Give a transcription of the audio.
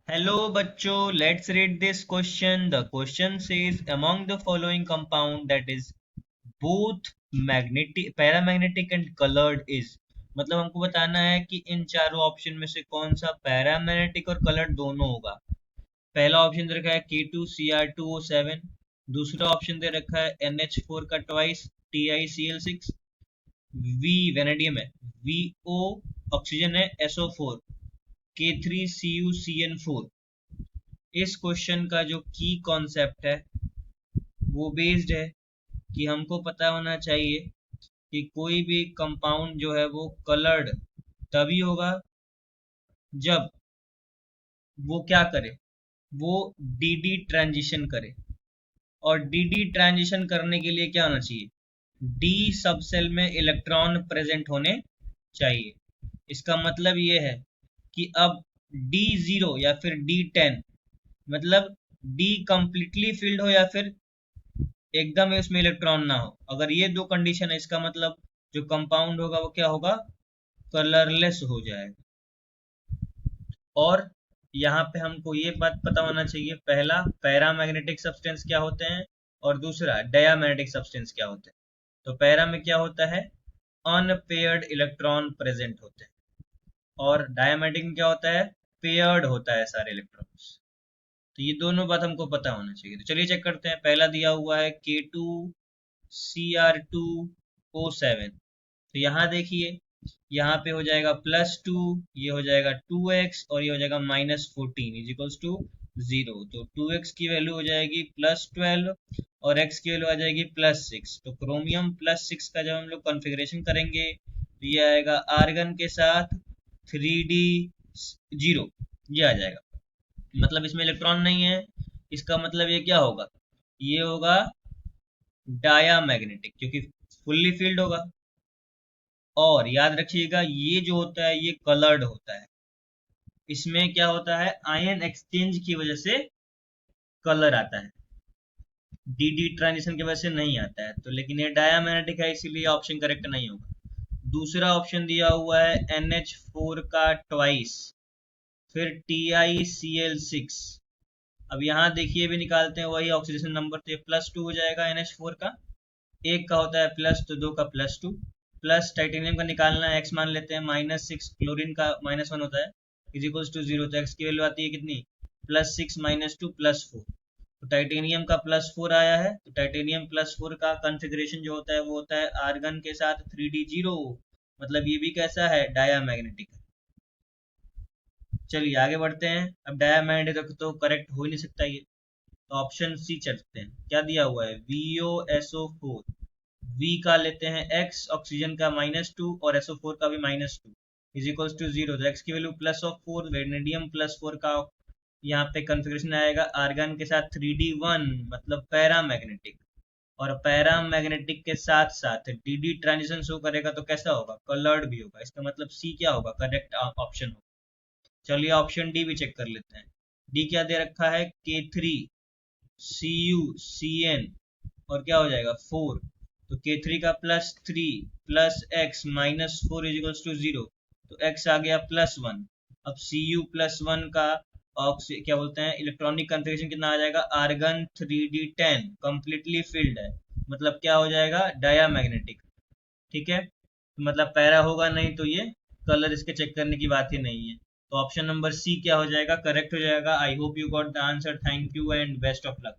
Hello बच्चों, let's read this question. The question says among the following compound that is both magnetic, paramagnetic and colored is। मतलब हमको बताना है कि इन चारों ऑप्शन में से कौन सा पैरामैग्नेटिक और कलर्ड दोनों होगा। पहला ऑप्शन दे रखा है K2Cr2O7, दूसरा ऑप्शन दे रखा है NH4 का ट्वाइस TiCl6, V वेनेडियम है, VO ऑक्सीजन है, SO4 K3CuCN4। इस क्वेश्चन का जो की कॉन्सेप्ट है वो बेस्ड है कि हमको पता होना चाहिए कि कोई भी कंपाउंड जो है वो कलर्ड तभी होगा जब वो क्या करे, वो डी ट्रांजिशन करे। और डी ट्रांजिशन करने के लिए क्या होना चाहिए, डी सब सेल में इलेक्ट्रॉन प्रेजेंट होने चाहिए। इसका मतलब ये है कि अब D0 या फिर D10, मतलब डी कंप्लीटली फिल्ड हो या फिर एकदम ही उसमें इलेक्ट्रॉन ना हो। अगर ये दो कंडीशन है, इसका मतलब जो कंपाउंड होगा वो क्या होगा, कलरलेस हो जाएगा। और यहाँ पे हमको ये बात पता होना चाहिए, पहला पैरामैग्नेटिक सब्सटेंस क्या होते हैं और दूसरा डायमैग्नेटिक सब्सटेंस क्या होते हैं। तो पैरा में क्या होता है, अनपेयर्ड इलेक्ट्रॉन प्रेजेंट होते हैं, और डायमैग्नेटिक में क्या होता है, पेयर्ड होता है सारे इलेक्ट्रॉन्स। तो ये दोनों बात हमको पता होना चाहिए। तो चलिए चेक करते हैं। पहला दिया हुआ है K2Cr2O7। तो यहाँ देखिए, यहाँ पे हो जाएगा +2, ये हो जाएगा 2x और ये हो जाएगा -14 इज इक्वल्स टू 0। तो 2x की वैल्यू हो जाएगी +12 और x की वैल्यू आ जाएगी +6। तो क्रोमियम +6 का जब हम लोग कॉन्फ़िगरेशन करेंगे तो ये आएगा आर्गन के साथ 3D0, ये आ जाएगा। मतलब इसमें इलेक्ट्रॉन नहीं है, इसका मतलब ये क्या होगा, ये होगा डायामैग्नेटिक, क्योंकि फुल्ली फील्ड होगा। और याद रखिएगा ये जो होता है ये कलर्ड होता है। इसमें क्या होता है, आयन एक्सचेंज की वजह से कलर आता है, डी ट्रांजिशन की वजह से नहीं आता है। तो लेकिन ये डायामैग्नेटिक है, इसीलिए ऑप्शन करेक्ट नहीं होगा। दूसरा ऑप्शन दिया हुआ है NH4 का ट्वाइस, फिर TiCl6। अब यहाँ देखिए भी निकालते हैं वही ऑक्सीडेशन नंबर, तो ये +2 हो जाएगा NH4 का, एक का होता है प्लस तो दो का +2, प्लस टाइटेनियम का निकालना है, एक्स मान लेते हैं -6, क्लोरीन का -1 होता है, इज इक्वल्स टू 0। तो एक्स की वैल्यू आती है कितनी, +6 -2 +4। तो टाइटेनियम का +4 आया है, तो टाइटेनियम +4 का कॉन्फ़िगरेशन जो होता है वो होता है आर्गन के साथ 3D0, मतलब ये भी कैसा है, डायामैग्नेटिक है। चलिए आगे बढ़ते हैं। अब डायामैग्नेटिक तो करेक्ट हो ही नहीं सकता ये, तो ऑप्शन सी चलते हैं। क्या दिया हुआ है, VOSO4, V का लेते हैं x, ऑक्सीजन का -2 और SO4 का भी -2 इज इक्वल्स टू 0। तो x की वैल्यू +4, वेनेडियम +4 का यहाँ पे कॉन्फ़िगरेशन आएगा आर्गन के साथ 3D1, मतलब पैरामैग्नेटिक। और पैरामैग्नेटिक के साथ साथ डी ट्रांजिशन शो करेगा तो कैसा होगा, कलर्ड भी होगा। इसका मतलब सी क्या होगा, करेक्ट ऑप्शन होगा। चलिए ऑप्शन डी भी चेक कर लेते हैं। डी क्या दे रखा है, K3CuCN और क्या हो जाएगा 4। तो K3 का +3 plus x -4 is equals to 0। तो x आ गया +1। अब Cu+1 का क्या बोलते हैं, इलेक्ट्रॉनिक कॉन्फ़िगरेशन कितना आ जाएगा, आर्गन 3D10 कंप्लीटली फिल्ड है, मतलब क्या हो जाएगा, डायामैग्नेटिक। ठीक है, तो मतलब पैरा होगा नहीं, तो ये कलर इसके चेक करने की बात ही नहीं है। तो ऑप्शन नंबर सी क्या हो जाएगा, करेक्ट हो जाएगा। I hope you got the answer. Thank you and best of luck.